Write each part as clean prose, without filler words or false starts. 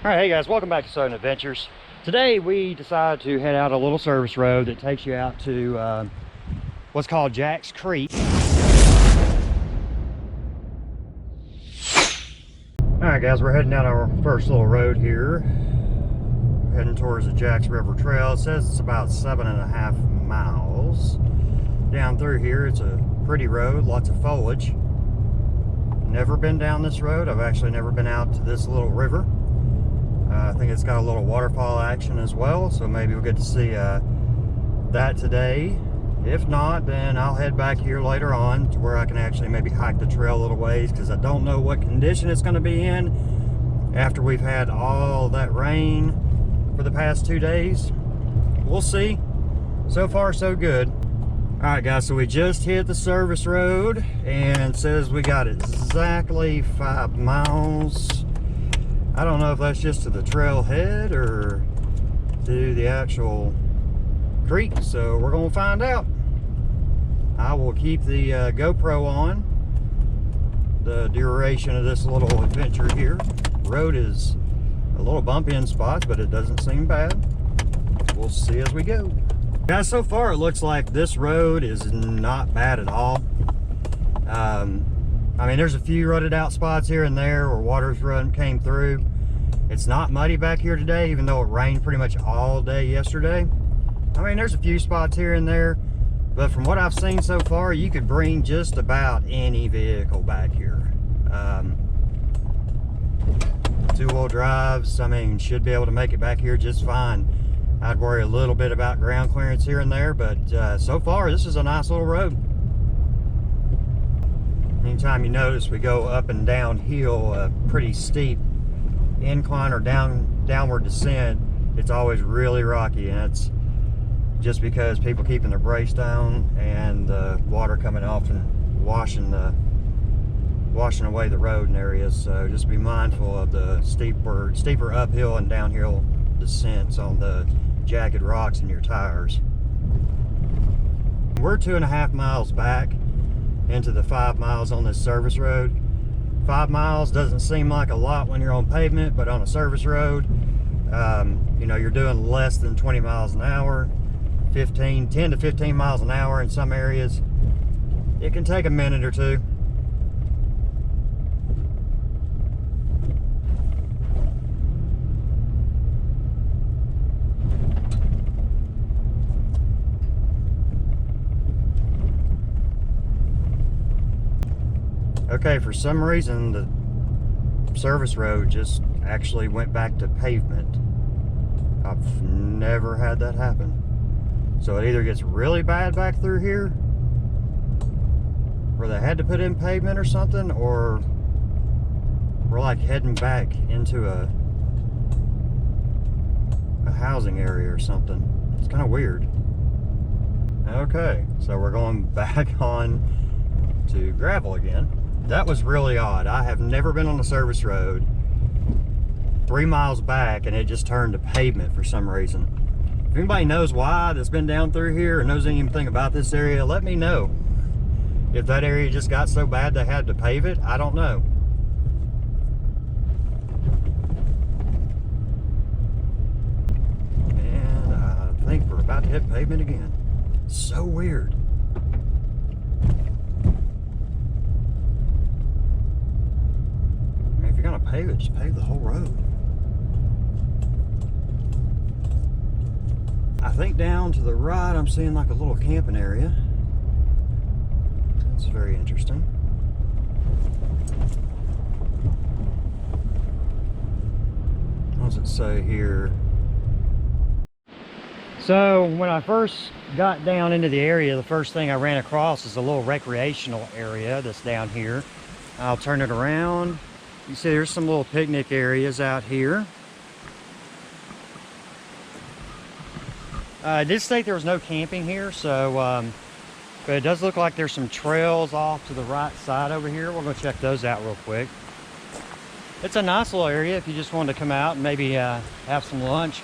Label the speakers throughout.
Speaker 1: Alright, hey guys, welcome back to Southern Adventures. Today we decided to head out a little service road that takes you out to what's called Jack's Creek. Alright guys, we're heading down our first little road here. We're heading towards the Jack's River Trail. It says it's about 7.5 miles. Down through here, it's a pretty road, lots of foliage. Never been down this road. I've actually never been out to this little river. I think it's got a little waterfall action as well, so maybe we'll get to see that today. If not, then I'll head back here later on to where I can actually maybe hike the trail a little ways, because I don't know what condition it's going to be in after we've had all that rain for the past 2 days. We'll see. So far, so good. Alright guys, so we just hit the service road and it says we got exactly 5 miles. I don't know if that's just to the trailhead or to the actual creek, so we're going to find out. I will keep the GoPro on the duration of this little adventure here. Road is a little bumpy in spots, but it doesn't seem bad. We'll see as we go. Guys, so far it looks like this road is not bad at all. I mean, there's a few rutted out spots here and there where water's came through. It's not muddy back here today, even though it rained pretty much all day yesterday. I mean, there's a few spots here and there, but from what I've seen so far, you could bring just about any vehicle back here. Two-wheel drives, I mean, should be able to make it back here just fine. I'd worry a little bit about ground clearance here and there, but so far, this is a nice little road. Anytime you notice we go up and downhill, a pretty steep incline or downward descent, it's always really rocky, and it's just because people keeping their brakes down and the water coming off and washing away the road in areas. So just be mindful of the steeper uphill and downhill descents on the jagged rocks in your tires. We're 2.5 miles back into the 5 miles on this service road. 5 miles doesn't seem like a lot when you're on pavement, but on a service road, you know, you're doing less than 20 miles an hour, 10 to 15 miles an hour in some areas. It can take a minute or two. Okay, for some reason the service road just actually went back to pavement. I've never had that happen. So it either gets really bad back through here, where they had to put in pavement or something, or we're like heading back into a housing area or something. It's kind of weird. Okay, so we're going back on to gravel again. That was really odd. I have never been on a service road 3 miles back and it just turned to pavement for some reason. If anybody knows why, that's been down through here or knows anything about this area, let me know. If that area just got so bad they had to pave it, I don't know. And I think we're about to hit pavement again. So weird. If you're gonna pave it, just pave the whole road. I think down to the right I'm seeing like a little camping area. That's very interesting. What does it say here? So when I first got down into the area, the first thing I ran across is a little recreational area that's down here. I'll turn it around. You see there's some little picnic areas out here. I did state there was no camping here, so but it does look like there's some trails off to the right side over here. We'll go check those out real quick. It's a nice little area if you just wanted to come out and maybe have some lunch,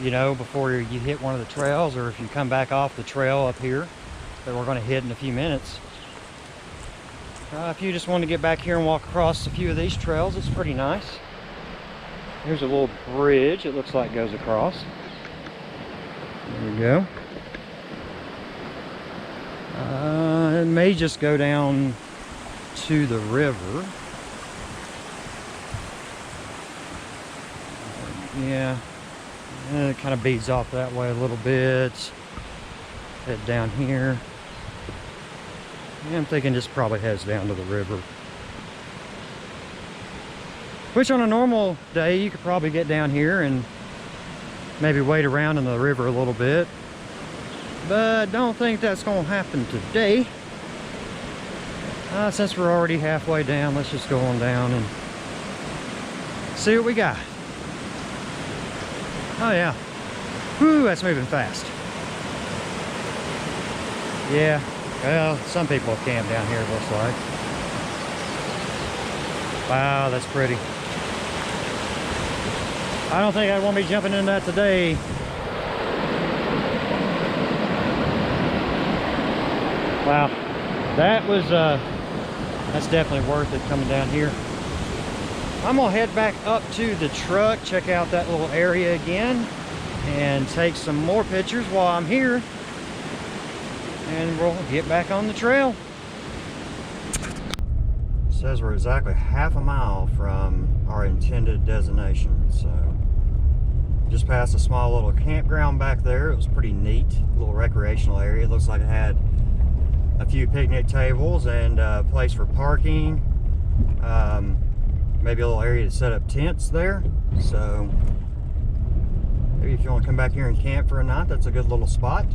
Speaker 1: you know, before you hit one of the trails, or if you come back off the trail up here that we're going to hit in a few minutes. If you just want to get back here and walk across a few of these trails, it's pretty nice. Here's a little bridge, it looks like goes across. There we go. It may just go down to the river. Yeah, it kind of beads off that way a little bit. Head down here. Yeah, I'm thinking this probably heads down to the river. Which on a normal day, you could probably get down here and maybe wade around in the river a little bit. But don't think that's gonna happen today. Since we're already halfway down, let's just go on down and see what we got. Oh yeah. Whew, that's moving fast. Yeah, well, some people have camped down here, it looks like. Wow, that's pretty. I don't think I want to be jumping in that today. Wow, that was, that's definitely worth it coming down here. I'm gonna head back up to the truck, check out that little area again, and take some more pictures while I'm here. And we'll get back on the trail. It says we're exactly half a mile from our intended destination, so just passed a small little campground back there. It was pretty neat, little recreational area. It looks like it had a few picnic tables and a place for parking, maybe a little area to set up tents there. So maybe if you want to come back here and camp for a night, that's a good little spot.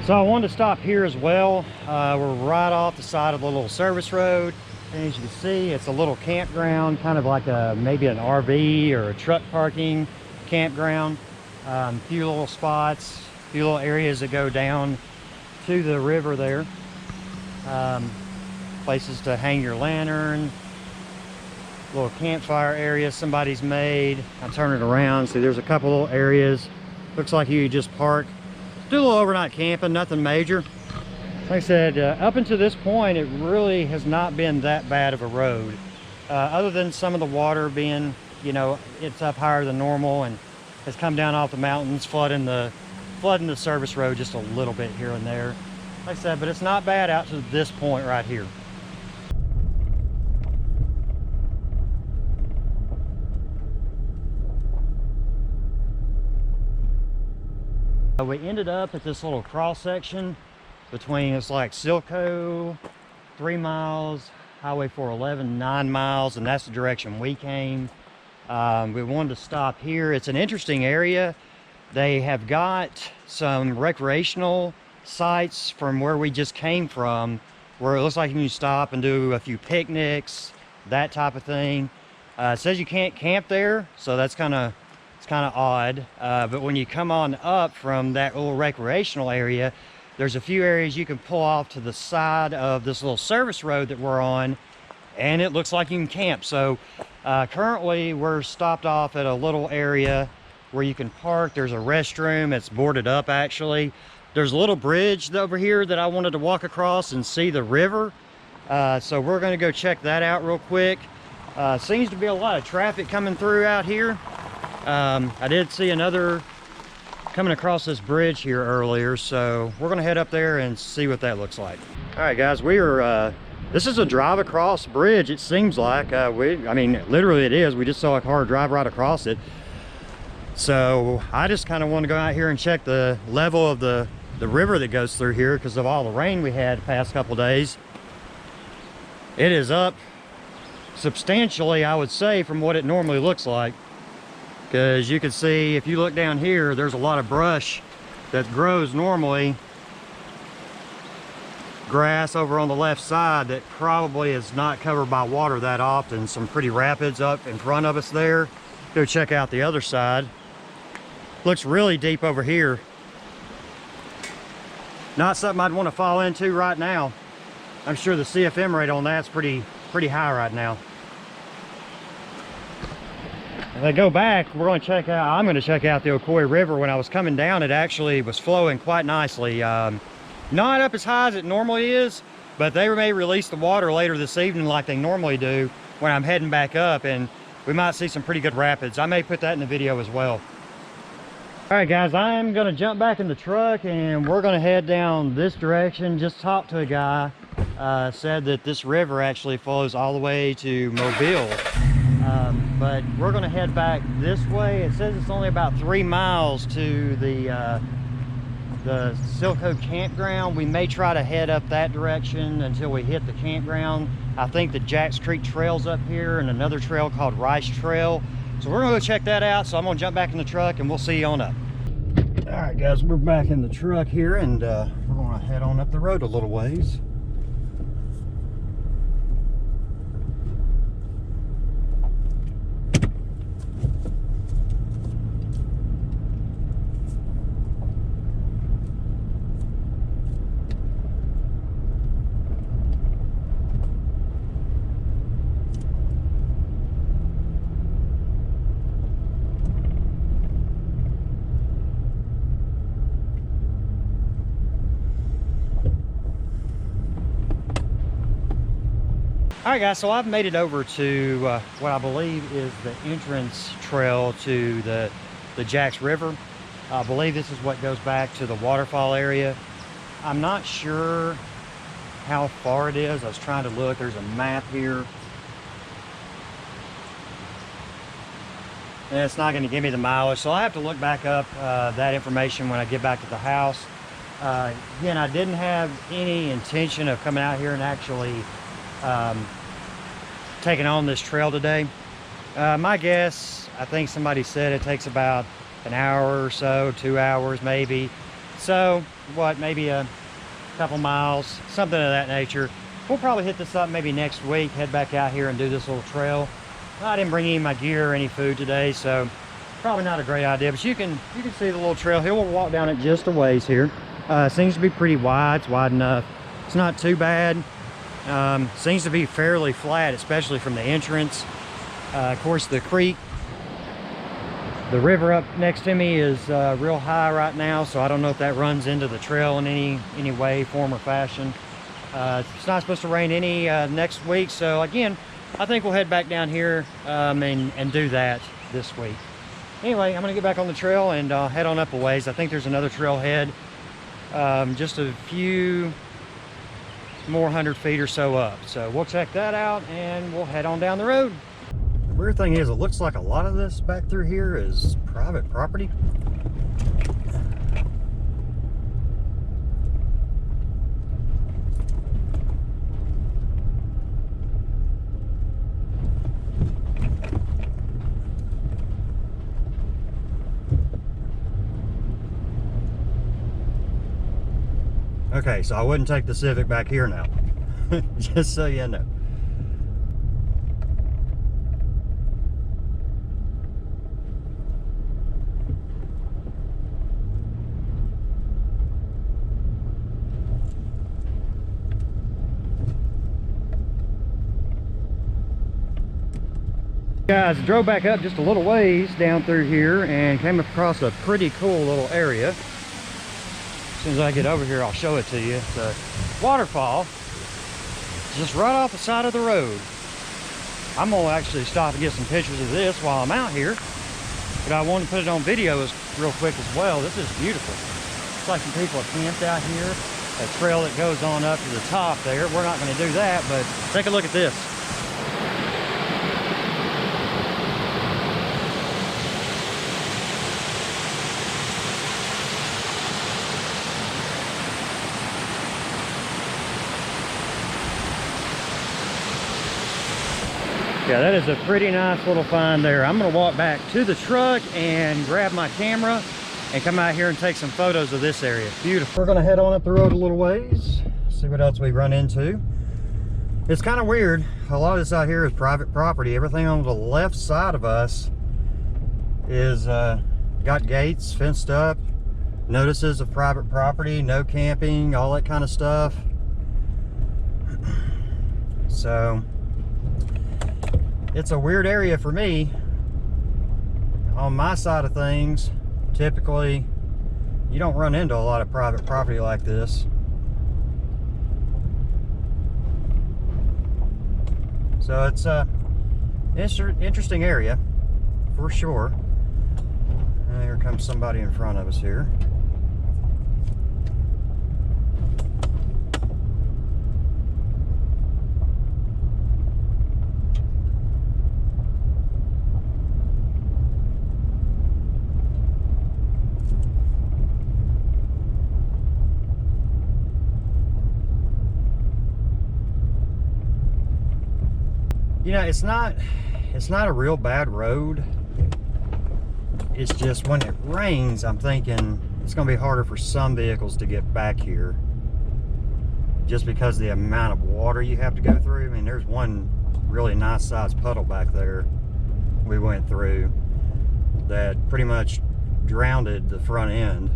Speaker 1: So I wanted to stop here as well. We're right off the side of the little service road. And as you can see, it's a little campground, kind of like maybe an RV or a truck parking campground. Few little spots, few little areas that go down to the river there. Places to hang your lantern. Little campfire area somebody's made. I'll turn it around. See, there's a couple little areas. Looks like you just park. Do a little overnight camping, nothing major. Like I said, up until this point, it really has not been that bad of a road. Other than some of the water being, you know, it's up higher than normal and has come down off the mountains, flooding the service road just a little bit here and there. Like I said, but it's not bad out to this point right here. We ended up at this little cross section between, it's like Silco, 3 miles, Highway 411, 9 miles, and that's the direction we came. We wanted to stop here. It's an interesting area. They have got some recreational sites from where we just came from, where it looks like you can stop and do a few picnics, that type of thing. It says you can't camp there, so that's kind of odd, but when you come on up from that little recreational area, there's a few areas you can pull off to the side of this little service road that we're on, and it looks like you can camp. So currently we're stopped off at a little area where you can park. There's a restroom, it's boarded up actually. There's a little bridge over here that I wanted to walk across and see the river, so we're going to go check that out real quick. Seems to be a lot of traffic coming through out here. I did see another coming across this bridge here earlier, so we're gonna head up there and see what that looks like. All right, guys, we are this is a drive across bridge, it seems like. I mean, literally it is. We just saw a car drive right across it. So I just kind of want to go out here and check the level of the river that goes through here, because of all the rain we had the past couple days. It is up substantially, I would say, from what it normally looks like. Because you can see, if you look down here, there's a lot of brush that grows normally. Grass over on the left side that probably is not covered by water that often. Some pretty rapids up in front of us there. Go check out the other side. Looks really deep over here. Not something I'd want to fall into right now. I'm sure the CFM rate on that's pretty high right now. If I go back, we're going to check out, I'm going to check out the Okoye River. When I was coming down, it actually was flowing quite nicely. Not up as high as it normally is, but they may release the water later this evening like they normally do when I'm heading back up, and we might see some pretty good rapids. I may put that in the video as well. All right, guys, I'm going to jump back in the truck and we're going to head down this direction. Just talked to a guy, said that this river actually flows all the way to Mobile. But we're going to head back this way. It says it's only about 3 miles to the Silco campground. We may try to head up that direction until we hit the campground. I think the Jacks Creek Trail's up here and another trail called Rice Trail. So we're gonna go check that out. So I'm gonna jump back in the truck and we'll see you on up. All right, guys, we're back in the truck here and we're gonna head on up the road a little ways. All right, guys, so I've made it over to what I believe is the entrance trail to the Jacks River. I believe this is what goes back to the waterfall area. I'm not sure how far it is. I was trying to look. There's a map here. And it's not going to give me the mileage, so I have to look back up that information when I get back to the house. Again, I didn't have any intention of coming out here and actually taking on this trail today. My guess, I think somebody said it takes about an hour or so, 2 hours maybe. So what, maybe a couple miles, something of that nature. We'll probably hit this up maybe next week, head back out here and do this little trail. I didn't bring any of my gear or any food today, so probably not a great idea, but you can see the little trail here. We'll walk down it just a ways here. Seems to be pretty wide. It's wide enough. It's not too bad. Seems to be fairly flat, especially from the entrance. Of course, the creek, the river up next to me is real high right now, so I don't know if that runs into the trail in any way, form, or fashion. It's not supposed to rain any next week, so again, I think we'll head back down here and do that this week. Anyway, I'm gonna get back on the trail and head on up a ways. I think there's another trailhead just a few more 100 feet or so up. So we'll check that out and we'll head on down the road. The weird thing is, it looks like a lot of this back through here is private property. Okay, so I wouldn't take the Civic back here now, just so you know. Guys, drove back up just a little ways down through here and came across a pretty cool little area. As soon as I get over here, I'll show it to you. It's a waterfall just right off the side of the road. I'm gonna actually stop and get some pictures of this while I'm out here, but I want to put it on video real quick as well. This is beautiful. It's like some people have camped out here. A trail that goes on up to the top there. We're not going to do that, but take a look at this. Yeah, that is a pretty nice little find there. I'm gonna walk back to the truck and grab my camera and come out here and take some photos of this area. Beautiful. We're gonna head on up the road a little ways, see what else we run into. It's kind of weird. A lot of this out here is private property. Everything on the left side of us is got gates fenced up, notices of private property, no camping, all that kind of stuff. So it's a weird area for me. On my side of things, typically you don't run into a lot of private property like this. So it's a interesting area for sure. And here comes somebody in front of us here. You know, it's not a real bad road. It's just when it rains, I'm thinking it's going to be harder for some vehicles to get back here, just because of the amount of water you have to go through. I mean, there's one really nice sized puddle back there we went through that pretty much drowned the front end.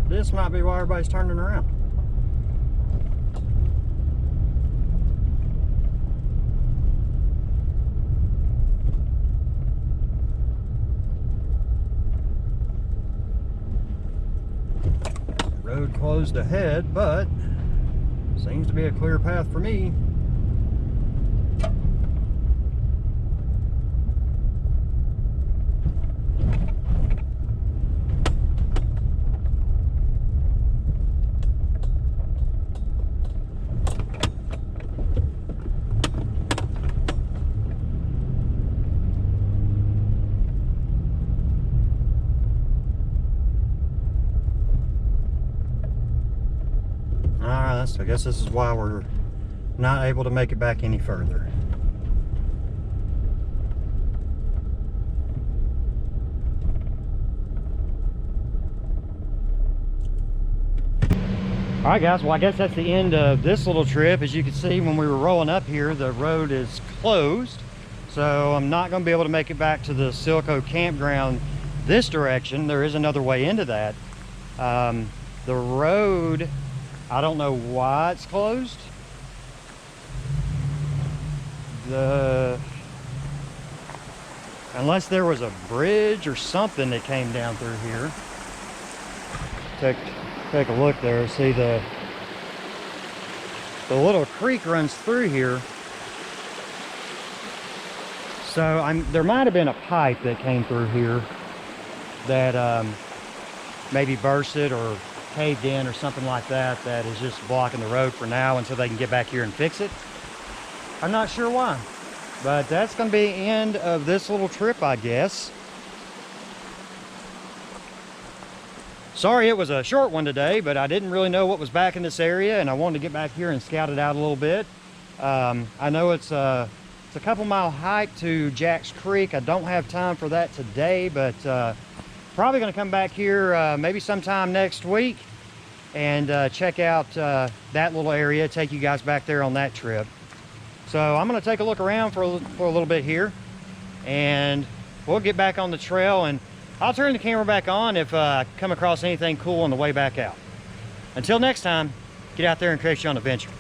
Speaker 1: This might be why everybody's turning around. Road closed ahead, but seems to be a clear path for me. So I guess this is why we're not able to make it back any further. All right, guys, well, I guess that's the end of this little trip. As you can see, when we were rolling up here, the road is closed. So I'm not going to be able to make it back to the Silco campground this direction. There is another way into that. The road, I don't know why it's closed. Unless there was a bridge or something that came down through here. Take a look there. See the little creek runs through here. So there might have been a pipe that came through here that maybe bursted or caved in or something like that, that is just blocking the road for now until they can get back here and fix it. I'm not sure why, but that's going to be the end of this little trip, I guess. Sorry it was a short one today, but I didn't really know what was back in this area, and I wanted to get back here and scout it out a little bit. I know it's a couple mile hike to Jack's Creek. I don't have time for that today, but probably going to come back here maybe sometime next week and check out that little area, take you guys back there on that trip. So I'm going to take a look around for a little bit here, and we'll get back on the trail, and I'll turn the camera back on if I come across anything cool on the way back out. Until next time, get out there and create your own adventure.